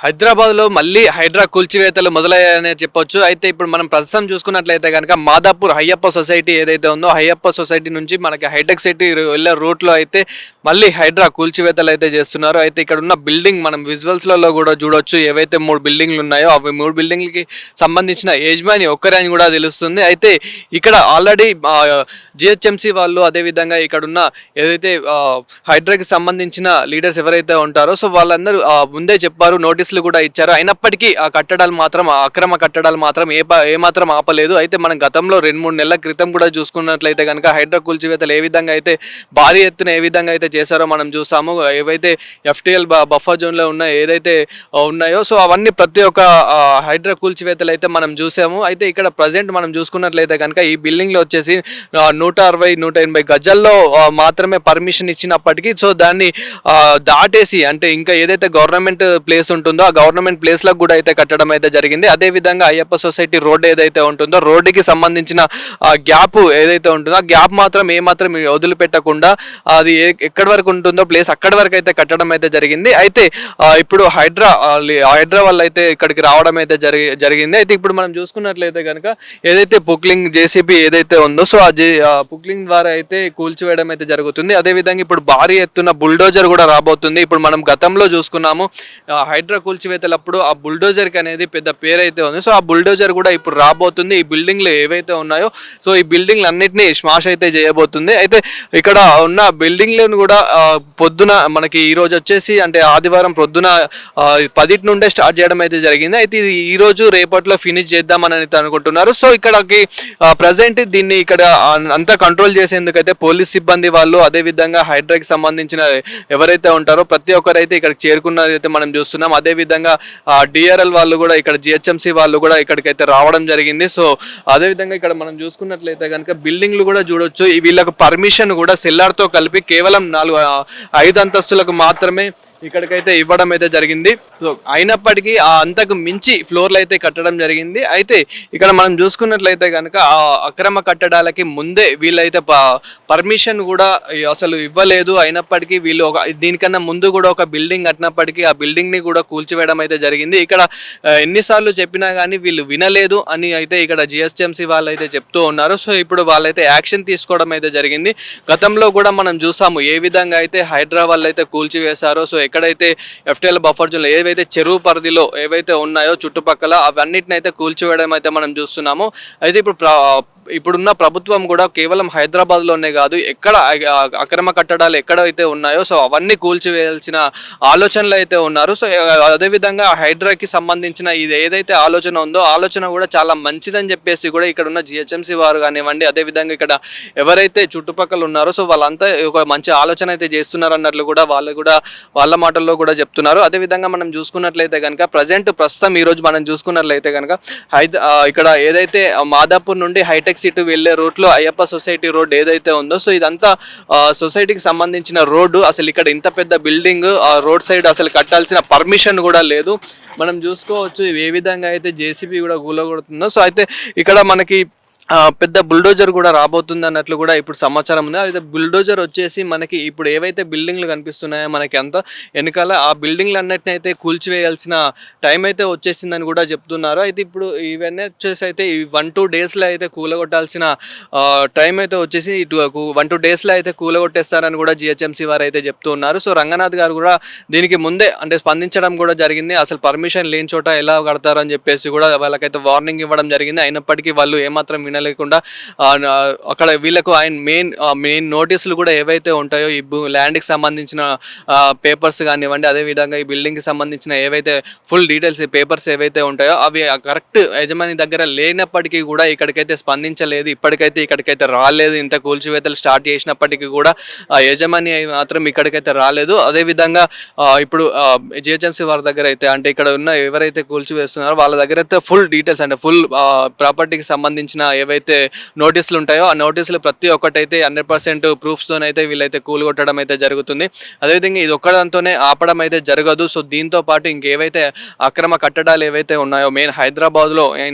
హైదరాబాద్లో మళ్ళీ హైడ్రా కూల్చివేతలు మొదలయ్యాయనే చెప్పొచ్చు. అయితే ఇప్పుడు మనం ప్రస్తుతం చూసుకున్నట్లయితే గనక మాదాపూర్ అయ్యప్ప సొసైటీ ఏదైతే ఉందో అయ్యప్ప సొసైటీ నుంచి మనకి హైటెక్ సిటీ వెళ్ళే రూట్లో అయితే మళ్ళీ హైడ్రా కూల్చివేతలు అయితే చేస్తున్నారు. అయితే ఇక్కడ ఉన్న బిల్డింగ్ మనం విజువల్స్లలో కూడా చూడొచ్చు. ఏవైతే 3 బిల్డింగ్లు ఉన్నాయో అవి 3 బిల్డింగ్లకి సంబంధించిన యజమాని ఒక్కరే అని కూడా తెలుస్తుంది. అయితే ఇక్కడ ఆల్రెడీ జిహెచ్ఎంసీ వాళ్ళు అదేవిధంగా ఇక్కడున్న ఏదైతే హైడ్రాకి సంబంధించిన లీడర్స్ ఎవరైతే ఉంటారో సో వాళ్ళందరూ ముందే చెప్పారు, నోటీసులు కూడా ఇచ్చారు. అయినప్పటికీ ఆ కట్టడాలు మాత్రం అక్రమ కట్టడాలు మాత్రం ఏమాత్రం ఆపలేదు. అయితే మనం గతంలో 2-3 నెలల క్రితం కూడా చూసుకున్నట్లయితే కనుక హైడ్రా కూల్చివేతలు ఏ విధంగా అయితే భారీ ఎత్తున ఏ విధంగా అయితే చేశారో మనం చూసాము. ఏవైతే ఎఫ్టీఎల్ బఫర్ జోన్లో ఉన్న ఏదైతే ఉన్నాయో సో అవన్నీ ప్రతి ఒక్క హైడ్రా కూల్చివేతలు అయితే మనం చూసాము. అయితే ఇక్కడ ప్రజెంట్ మనం చూసుకున్నట్లయితే కనుక ఈ బిల్డింగ్లో వచ్చేసి 160-180 గజాల్లో మాత్రమే పర్మిషన్ ఇచ్చినప్పటికీ సో దాన్ని దాటేసి అంటే ఇంకా ఏదైతే గవర్నమెంట్ ప్లేస్ ఉంటుందో ఆ గవర్నమెంట్ ప్లేస్లకు కూడా అయితే కట్టడం అయితే జరిగింది. అదేవిధంగా అయ్యప్ప సొసైటీ రోడ్ ఏదైతే ఉంటుందో రోడ్డుకి సంబంధించిన గ్యాప్ ఏదైతే ఉంటుందో ఆ గ్యాప్ మాత్రం ఏమాత్రం వదిలిపెట్టకుండా అది ఎక్కడి వరకు ఉంటుందో ప్లేస్ అక్కడి వరకు అయితే కట్టడం అయితే జరిగింది. అయితే ఇప్పుడు హైడ్రా వల్ల అయితే ఇక్కడికి రావడం అయితే జరిగింది. అయితే ఇప్పుడు మనం చూసుకున్నట్లయితే కనుక ఏదైతే పుక్లింగ్ జేసీబీ ఏదైతే ఉందో సో ఆ పుక్లింగ్ ద్వారా అయితే కూల్చివేయడం అయితే జరుగుతుంది. అదేవిధంగా ఇప్పుడు భారీ ఎత్తున బుల్డోజర్ కూడా రాబోతుంది. ఇప్పుడు మనం గతంలో చూసుకున్నాము హైడ్రా కూల్చివేతలప్పుడు ఆ బుల్డోజర్కి అనేది పెద్ద పేరు అయితే ఉంది. సో ఆ బుల్డోజర్ కూడా ఇప్పుడు రాబోతుంది. ఈ బిల్డింగ్లు ఏవైతే ఉన్నాయో సో ఈ బిల్డింగ్లు అన్నింటినీ స్మాష్ అయితే చేయబోతుంది. అయితే ఇక్కడ ఉన్న బిల్డింగ్లను కూడా పొద్దున మనకి ఈరోజు వచ్చేసి అంటే ఆదివారం పొద్దున 10 నుండే స్టార్ట్ చేయడం అయితే జరిగింది. అయితే ఇది ఈరోజు రేపట్లో ఫినిష్ చేద్దామని అయితే అనుకుంటున్నారు. సో ఇక్కడికి ప్రజెంట్ దీన్ని ఇక్కడ అంతా కంట్రోల్ చేసేందుకైతే పోలీస్ సిబ్బంది వాళ్ళు అదేవిధంగా హైడ్రాకి సంబంధించిన ఎవరైతే ఉంటారో ప్రతి ఒక్కరైతే ఇక్కడికి చేరుకున్నది అయితే మనం చూస్తున్నాం. అదేవిధంగా డిఆర్ఎల్ వాళ్ళు కూడా ఇక్కడ జిహెచ్ఎంసీ వాళ్ళు కూడా ఇక్కడికైతే రావడం జరిగింది. సో అదేవిధంగా ఇక్కడ మనం చూసుకున్నట్లయితే కనుక బిల్డింగ్లు కూడా చూడొచ్చు. వీళ్ళకు పర్మిషన్ కూడా సెల్లార్తో కలిపి కేవలం 5 అంతస్తులకు మాత్రమే ఇక్కడికైతే ఇవ్వడం అయితే జరిగింది. సో అయినప్పటికీ అంతకు మించి ఫ్లోర్లు అయితే కట్టడం జరిగింది. అయితే ఇక్కడ మనం చూసుకున్నట్లయితే కనుక ఆ అక్రమ కట్టడాలకి ముందే వీళ్ళైతే పర్మిషన్ కూడా అసలు ఇవ్వలేదు. అయినప్పటికీ వీళ్ళు దీనికన్నా ముందు కూడా ఒక బిల్డింగ్ కట్టినప్పటికీ ఆ బిల్డింగ్ని కూడా కూల్చివేయడం అయితే జరిగింది. ఇక్కడ ఎన్నిసార్లు చెప్పినా కానీ వీళ్ళు వినలేదు అని అయితే ఇక్కడ జిహెచ్ఎంసీ వాళ్ళు అయితే చెప్తూ ఉన్నారు. సో ఇప్పుడు వాళ్ళైతే యాక్షన్ తీసుకోవడం అయితే జరిగింది. గతంలో కూడా మనం చూసాము ఏ విధంగా అయితే హైడ్రా వాళ్ళు అయితే కూల్చివేశారో సో ఎక్కడైతే ఎఫ్టీఎల్ బఫర్ జోన్లో ఏవైతే చెరువు పరిధిలో ఏవైతే ఉన్నాయో చుట్టుపక్కల అవన్నిటిని అయితే కూల్చివేయడం అయితే మనం చూస్తున్నాము. అయితే ఇప్పుడున్న ప్రభుత్వం కూడా కేవలం హైదరాబాద్లోనే కాదు ఎక్కడ అక్రమ కట్టడాలు ఎక్కడైతే ఉన్నాయో సో అవన్నీ కూల్చివేయాల్సిన ఆలోచనలు అయితే ఉన్నారు. సో అదేవిధంగా హైడ్రాకి సంబంధించిన ఇది ఏదైతే ఆలోచన ఉందో ఆలోచన కూడా చాలా మంచిదని చెప్పేసి కూడా ఇక్కడ ఉన్న జిహెచ్ఎంసీ వారు కానివ్వండి అదేవిధంగా ఇక్కడ ఎవరైతే చుట్టుపక్కల ఉన్నారో సో వాళ్ళంతా ఒక మంచి ఆలోచన అయితే చేస్తున్నారు అన్నట్లు కూడా వాళ్ళ మాటల్లో కూడా చెప్తున్నారు. అదేవిధంగా మనం చూసుకున్నట్లయితే కనుక ప్రస్తుతం ఈరోజు మనం చూసుకున్నట్లయితే కనుక ఇక్కడ ఏదైతే మాదాపూర్ నుండి హైటెక్ సిటీ వెళ్ళే రూట్లో అయ్యప్ప సొసైటీ రోడ్ ఏదైతే ఉందో సో ఇదంతా సొసైటీకి సంబంధించిన రోడ్డు. అసలు ఇక్కడ ఇంత పెద్ద బిల్డింగ్ రోడ్ సైడ్ అసలు కట్టాల్సిన పర్మిషన్ కూడా లేదు. మనం చూసుకోవచ్చు ఏ విధంగా అయితే జేసీబీ కూడా కూలగొడుతుందో. సో అయితే ఇక్కడ మనకి పెద్ద బుల్డోజర్ కూడా రాబోతుంది అన్నట్లు కూడా ఇప్పుడు సమాచారం ఉంది. అయితే బుల్డోజర్ వచ్చేసి మనకి ఇప్పుడు ఏవైతే బిల్డింగ్లు కనిపిస్తున్నాయో మనకి అంతా వెనకాల ఆ బిల్డింగ్లు అన్నిటిని అయితే కూల్చివేయాల్సిన టైం అయితే వచ్చేసిందని కూడా చెప్తున్నారు. అయితే ఇప్పుడు ఇవన్నీ వచ్చేసి అయితే 1-2 డేస్లో అయితే కూలగొట్టాల్సిన టైం అయితే వచ్చేసి 1-2 డేస్లో అయితే కూలగొట్టేస్తారని కూడా జిహెచ్ఎంసీ వారు అయితే చెప్తూ ఉన్నారు. సో రంగనాథ్ గారు కూడా దీనికి ముందే అంటే స్పందించడం కూడా జరిగింది. అసలు పర్మిషన్ లేని చోట ఎలా కడతారని చెప్పేసి కూడా వాళ్ళకైతే వార్నింగ్ ఇవ్వడం జరిగింది. అయినప్పటికీ వాళ్ళు ఏమాత్రం లేకుండా అక్కడ వీళ్ళకు మెయిన్ నోటీసులు కూడా ఏవైతే ఉంటాయో ఈ ల్యాండ్కి సంబంధించిన పేపర్స్ కానివ్వండి అదేవిధంగా ఈ బిల్డింగ్కి సంబంధించిన ఏవైతే ఫుల్ డీటెయిల్స్ పేపర్స్ ఏవైతే ఉంటాయో అవి కరెక్ట్ యజమాని దగ్గర లేనప్పటికీ కూడా ఇక్కడికైతే స్పందించలేదు. ఇక్కడికైతే రాలేదు. ఇంత కూల్చివేతలు స్టార్ట్ చేసినప్పటికీ కూడా యజమాని మాత్రం ఇక్కడికైతే రాలేదు. అదేవిధంగా ఇప్పుడు జిహెచ్ఎంసీ వారి దగ్గర అయితే అంటే ఇక్కడ ఉన్న ఎవరైతే కూల్చివేస్తున్నారో వాళ్ళ దగ్గర అయితే ఫుల్ డీటెయిల్స్ అంటే ఫుల్ ప్రాపర్టీకి సంబంధించిన ఏవైతే నోటీసులు ఉంటాయో ఆ నోటీసులు ప్రతి ఒక్కటైతే 100% ప్రూఫ్స్తోనైతే వీళ్ళైతే కూలగొట్టడం అయితే జరుగుతుంది. అదేవిధంగా ఇది ఒక్కదాంతోనే ఆపడం అయితే జరగదు. సో దీంతో పాటు ఇంకేవైతే అక్రమ కట్టడాలు ఏవైతే ఉన్నాయో మెయిన్ హైదరాబాద్లో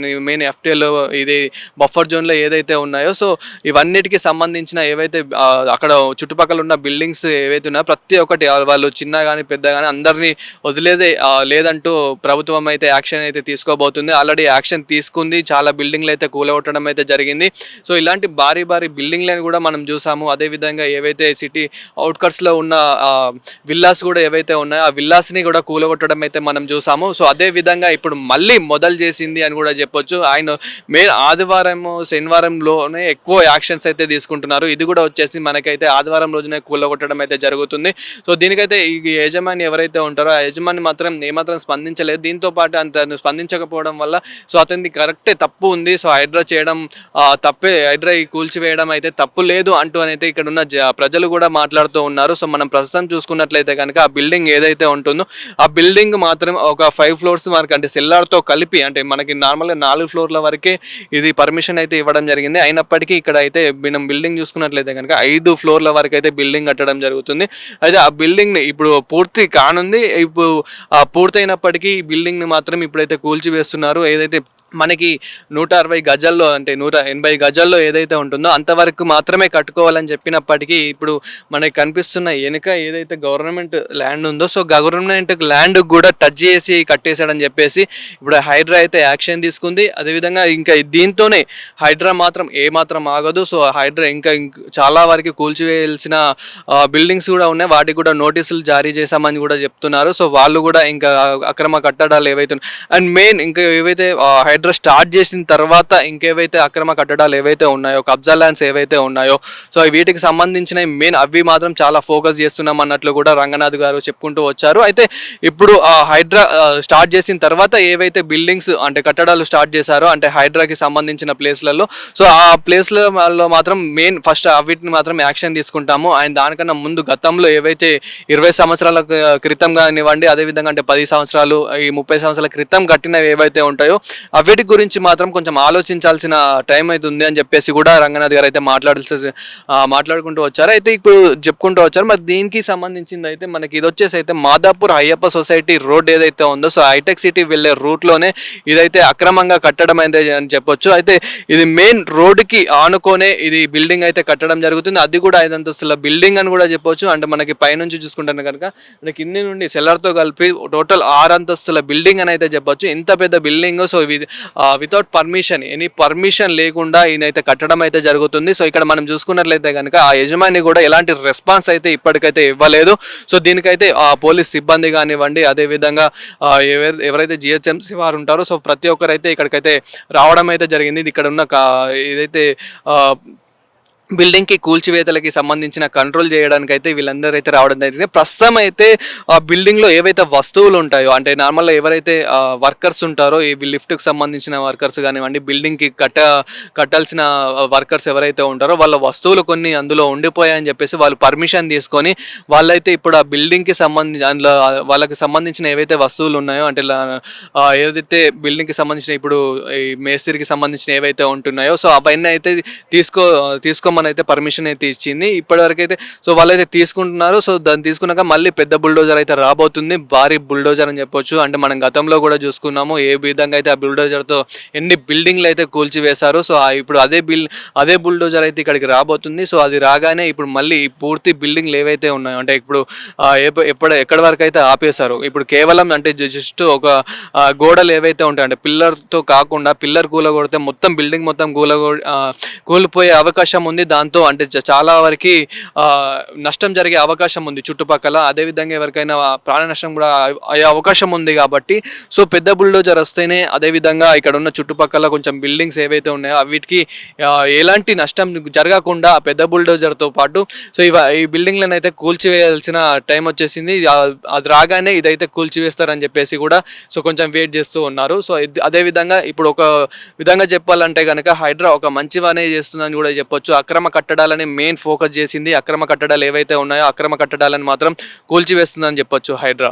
మెయిన్ ఎఫ్టీఎల్ ఇది బఫర్ జోన్లో ఏదైతే ఉన్నాయో సో ఇవన్నిటికి సంబంధించిన ఏవైతే అక్కడ చుట్టుపక్కల ఉన్న బిల్డింగ్స్ ఏవైతే ఉన్నాయో ప్రతి ఒక్కటి వాళ్ళు చిన్న కానీ పెద్ద కానీ అందరినీ వదిలేదే లేదంటూ ప్రభుత్వం అయితే యాక్షన్ అయితే తీసుకోబోతుంది. ఆల్రెడీ యాక్షన్ తీసుకుంది. చాలా బిల్డింగ్లు అయితే కూలగొట్టడం అయితే జరిగింది. సో ఇలాంటి భారీ భారీ బిల్డింగ్లను కూడా మనం చూసాము. అదేవిధంగా ఏవైతే సిటీ అవుట్కట్స్లో ఉన్న విల్లాస్ కూడా ఏవైతే ఉన్నాయో ఆ విల్లాస్ని కూడా కూలగొట్టడం అయితే మనం చూసాము. సో అదే విధంగా ఇప్పుడు మళ్ళీ మొదలు చేసింది అని కూడా చెప్పొచ్చు. ఆయన ఆదివారం శనివారంలోనే ఎక్కువ యాక్షన్స్ అయితే తీసుకుంటున్నారు. ఇది కూడా వచ్చేసి మనకైతే ఆదివారం రోజునే కూలగొట్టడం అయితే జరుగుతుంది. సో దీనికైతే ఈ యజమాని ఎవరైతే ఉంటారో ఆ యజమాని మాత్రం ఏమాత్రం స్పందించలేదు. దీంతో పాటు అంత స్పందించకపోవడం వల్ల సో అతనిది కరెక్టే తప్పు ఉంది. సో హైడ్రా చేయడం తప్పే, హైడ్రా కూల్చివేయడం అయితే తప్పు లేదు అంటూ అయితే ఇక్కడ ఉన్న ప్రజలు కూడా మాట్లాడుతూ ఉన్నారు. సో మనం ప్రస్తుతం చూసుకున్నట్లయితే కనుక ఆ బిల్డింగ్ ఏదైతే ఉంటుందో ఆ బిల్డింగ్ మాత్రం ఒక 5 floors వరకు అంటే సెల్లార్తో కలిపి అంటే మనకి నార్మల్గా 4 floorల వరకే ఇది పర్మిషన్ అయితే ఇవ్వడం జరిగింది. అయినప్పటికీ ఇక్కడ అయితే మనం బిల్డింగ్ చూసుకున్నట్లయితే కనుక 5 floorల వరకు అయితే బిల్డింగ్ కట్టడం జరుగుతుంది. అయితే ఆ బిల్డింగ్ని ఇప్పుడు పూర్తి కానుంది. ఇప్పుడు పూర్తయినప్పటికీ ఈ బిల్డింగ్ని మాత్రం ఇప్పుడైతే కూల్చివేస్తున్నారు. ఏదైతే మనకి 160 గజాల్లో అంటే 180 గజాల్లో ఏదైతే ఉంటుందో అంతవరకు మాత్రమే కట్టుకోవాలని చెప్పినప్పటికీ ఇప్పుడు మనకి కనిపిస్తున్న వెనుక ఏదైతే గవర్నమెంట్ ల్యాండ్ ఉందో సో గవర్నమెంట్ ల్యాండ్ కూడా టచ్ చేసి కట్టేశాడని చెప్పేసి ఇప్పుడు హైడ్రా అయితే యాక్షన్ తీసుకుంది. అదేవిధంగా ఇంకా దీంతోనే హైడ్రా మాత్రం ఏమాత్రం ఆగదు. సో హైడ్రా ఇంకా చాలా వరకు కూల్చివేయాల్సిన బిల్డింగ్స్ కూడా ఉన్నాయి. వాటికి కూడా నోటీసులు జారీ చేశామని కూడా చెప్తున్నారు. సో వాళ్ళు కూడా ఇంకా అక్రమ కట్టడాలు ఏవైతే అండ్ మెయిన్ ఇంకా ఏవైతే హైడ్రా స్టార్ట్ చేసిన తర్వాత ఇంకేవైతే అక్రమ కట్టడాలు ఏవైతే ఉన్నాయో కబ్జా ల్యాండ్స్ ఏవైతే ఉన్నాయో సో వీటికి సంబంధించిన మెయిన్ అవి మాత్రం చాలా ఫోకస్ చేస్తున్నాం అన్నట్లు కూడా రంగనాథ్ గారు చెప్పుకుంటూ వచ్చారు. అయితే ఇప్పుడు హైడ్రా స్టార్ట్ చేసిన తర్వాత ఏవైతే బిల్డింగ్స్ అంటే కట్టడాలు స్టార్ట్ చేశారో అంటే హైడ్రాకి సంబంధించిన ప్లేస్లలో సో ఆ ప్లేస్లలో మాత్రం మెయిన్ ఫస్ట్ వీటిని మాత్రం యాక్షన్ తీసుకుంటాము. అండ్ దానికన్నా ముందు గతంలో ఏవైతే 20 సంవత్సరాల క్రితం కానివ్వండి అదేవిధంగా అంటే 10 సంవత్సరాలు ఈ 30 సంవత్సరాల క్రితం కట్టినవి ఏవైతే ఉంటాయో వీటి గురించి మాత్రం కొంచెం ఆలోచించాల్సిన టైం అయితే ఉంది అని చెప్పేసి కూడా రంగనాథ్ గారు అయితే మాట్లాడుకుంటూ వచ్చారు. అయితే ఇప్పుడు చెప్పుకుంటూ వచ్చారు. మరి దీనికి సంబంధించింది అయితే మనకి ఇది వచ్చేసి అయితే మాదాపూర్ అయ్యప్ప సొసైటీ రోడ్ ఏదైతే ఉందో సో హైటెక్ సిటీ వెళ్ళే రూట్లోనే ఇదైతే అక్రమంగా కట్టడం అయితే అని చెప్పొచ్చు. అయితే ఇది మెయిన్ రోడ్డుకి ఆనుకోనే ఇది బిల్డింగ్ అయితే కట్టడం జరుగుతుంది. అది కూడా 5 అంతస్తుల బిల్డింగ్ అని కూడా చెప్పొచ్చు. అంటే మనకి పైనుంచి చూసుకుంటాను కనుక కింది నుండి సెల్లర్తో కలిపి టోటల్ 6 అంతస్తుల బిల్డింగ్ అని అయితే చెప్పొచ్చు. ఇంత పెద్ద building so without permission any permission లేకుండా ఈయనైతే కట్టడం అయితే జరుగుతుంది. సో ఇక్కడ మనం చూసుకున్నట్లయితే కనుక ఆ యజమాని కూడా ఎలాంటి రెస్పాన్స్ అయితే ఇప్పటికైతే ఇవ్వలేదు. సో దీనికైతే పోలీస్ సిబ్బంది కానివ్వండి అదేవిధంగా ఎవరైతే జిహెచ్ఎంసీ వారు ఉంటారో సో ప్రతి ఒక్కరైతే ఇక్కడికైతే రావడం అయితే జరిగింది. ఇక్కడ ఉన్న ఏదైతే బిల్డింగ్కి కూల్చివేతలకి సంబంధించిన కంట్రోల్ చేయడానికి అయితే వీళ్ళందరూ అయితే రావడం జరిగింది. ప్రస్తుతం అయితే ఆ బిల్డింగ్లో ఏవైతే వస్తువులు ఉంటాయో అంటే నార్మల్గా ఎవరైతే వర్కర్స్ ఉంటారో ఈ లిఫ్ట్కి సంబంధించిన వర్కర్స్ కానివ్వండి బిల్డింగ్కి కట్టాల్సిన వర్కర్స్ ఎవరైతే ఉంటారో వాళ్ళ వస్తువులు కొన్ని అందులో ఉండిపోయాయని చెప్పేసి వాళ్ళు పర్మిషన్ తీసుకొని వాళ్ళైతే ఇప్పుడు ఆ బిల్డింగ్కి సంబంధించి అందులో వాళ్ళకి సంబంధించిన ఏవైతే వస్తువులు ఉన్నాయో అంటే ఏదైతే బిల్డింగ్కి సంబంధించిన ఇప్పుడు ఈ మేస్త్రికి సంబంధించిన ఏవైతే ఉంటున్నాయో సో అవన్నీ అయితే తీసుకోమని అయితే పర్మిషన్ అయితే ఇచ్చింది. ఇప్పటివరకు అయితే సో వాళ్ళైతే తీసుకుంటున్నారు. సో దాన్ని తీసుకున్నాక మళ్ళీ పెద్ద బుల్డోజర్ అయితే రాబోతుంది. భారీ బుల్డోజర్ అని చెప్పొచ్చు. అంటే మనం గతంలో కూడా చూసుకున్నాము ఏ విధంగా అయితే ఆ బుల్డోజర్తో ఎన్ని బిల్డింగ్లు అయితే కూల్చివేశారు. సో ఇప్పుడు అదే బుల్డోజర్ అయితే ఇక్కడికి రాబోతుంది. సో అది రాగానే ఇప్పుడు మళ్ళీ పూర్తి బిల్డింగ్లు ఏవైతే ఉన్నాయో అంటే ఇప్పుడు ఎక్కడి వరకు అయితే ఆపేశారు ఇప్పుడు కేవలం అంటే జస్ట్ ఒక గోడలు ఏవైతే ఉంటాయి అంటే పిల్లర్తో కాకుండా పిల్లర్ కూలగొడితే మొత్తం బిల్డింగ్ మొత్తం కూలిపోయే అవకాశం ఉంది. దాంతో అంటే చాలా వరకు నష్టం జరిగే అవకాశం ఉంది చుట్టుపక్కల. అదేవిధంగా ఎవరికైనా ప్రాణ నష్టం కూడా అయ్యే అవకాశం ఉంది కాబట్టి సో పెద్ద బుల్డోజర్ వస్తేనే అదేవిధంగా ఇక్కడ ఉన్న చుట్టుపక్కల కొంచెం బిల్డింగ్స్ ఏవైతే ఉన్నాయో వీటికి ఎలాంటి నష్టం జరగకుండా పెద్ద బుల్డోజర్తో పాటు సో ఈ బిల్డింగ్లను అయితే కూల్చివేయాల్సిన టైం వచ్చేసింది. అది రాగానే ఇదైతే కూల్చివేస్తారని చెప్పేసి కూడా సో కొంచెం వెయిట్ చేస్తూ ఉన్నారు. సో అదేవిధంగా ఇప్పుడు ఒక విధంగా చెప్పాలంటే కనుక హైడ్రా ఒక మంచి పనే చేస్తుందని కూడా చెప్పొచ్చు. అక్రమ కట్టడాలని మెయిన్ ఫోకస్ చేసింది. అక్రమ కట్టడాలు ఏవైతే ఉన్నాయో అక్రమ కట్టడాలను మాత్రం కూల్చివేస్తుందని చెప్పొచ్చు హైడ్రా.